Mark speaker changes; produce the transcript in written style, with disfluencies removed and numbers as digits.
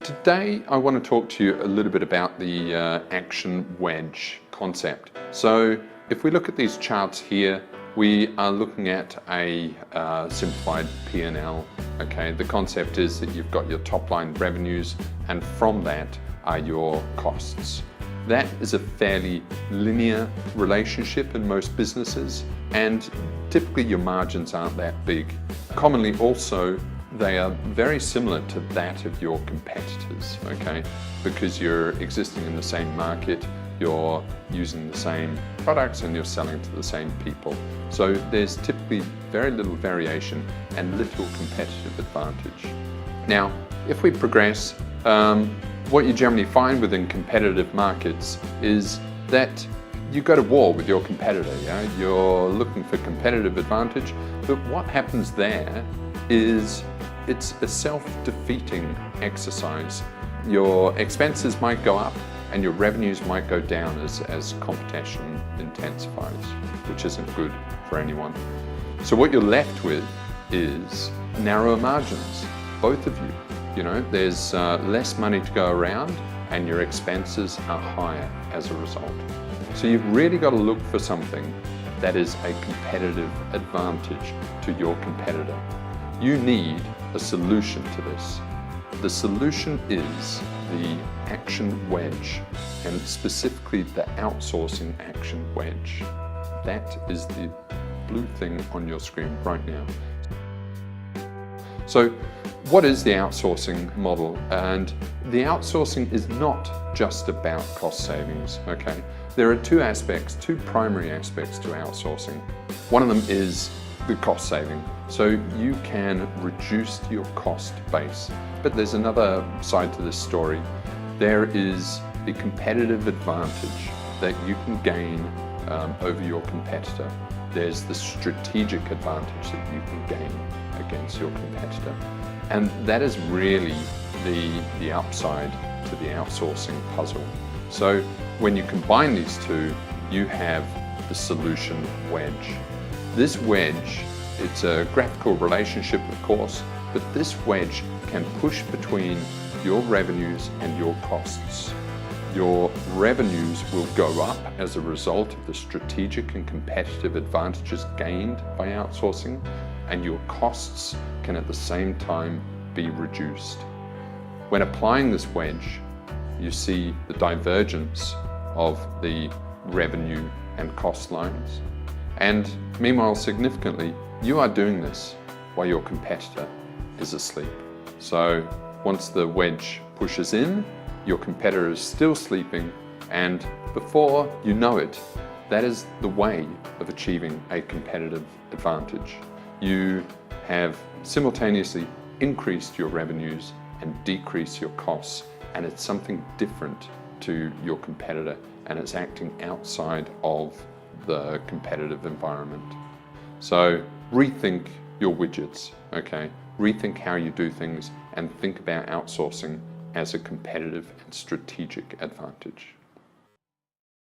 Speaker 1: Today I want to talk to you a little bit about the action wedge concept. So if we look at these charts here, we are looking at a simplified P&L. Okay, the concept is that you've got your top line revenues and from that are your costs. That is a fairly linear relationship in most businesses, and typically your margins aren't that big. Commonly also, they are very similar to that of your competitors, okay? Because you're existing in the same market, you're using the same products and you're selling to the same people. So there's typically very little variation and little competitive advantage. Now, if we progress, what you generally find within competitive markets is that you go to war with your competitor. Yeah? You're looking for competitive advantage, but what happens there is it's a self-defeating exercise. Your expenses might go up and your revenues might go down as competition intensifies, which isn't good for anyone. So what you're left with is narrower margins, both of you. You know, there's less money to go around and your expenses are higher as a result. So you've really got to look for something that is a competitive advantage to your competitor. You need a solution to this. The solution is the action wedge, and specifically the outsourcing action wedge. That is the blue thing on your screen right now. So what is the outsourcing model? And the outsourcing is not just about cost savings, okay? There are two primary aspects to outsourcing. One of them is the cost saving. So you can reduce your cost base. But there's another side to this story. There is the competitive advantage that you can gain over your competitor. There's the strategic advantage that you can gain against your competitor. And that is really the upside to the outsourcing puzzle. So when you combine these two, you have the solution wedge. This wedge, it's a graphical relationship, of course, but this wedge can push between your revenues and your costs. Your revenues will go up as a result of the strategic and competitive advantages gained by outsourcing, and your costs can at the same time be reduced. When applying this wedge, you see the divergence of the revenue and cost lines. And meanwhile, significantly, you are doing this while your competitor is asleep. So once the wedge pushes in, your competitor is still sleeping, and before you know it, that is the way of achieving a competitive advantage. You have simultaneously increased your revenues and decreased your costs, and it's something different to your competitor, and it's acting outside of the competitive environment. So rethink your widgets, okay? Rethink how you do things and think about outsourcing as a competitive and strategic advantage.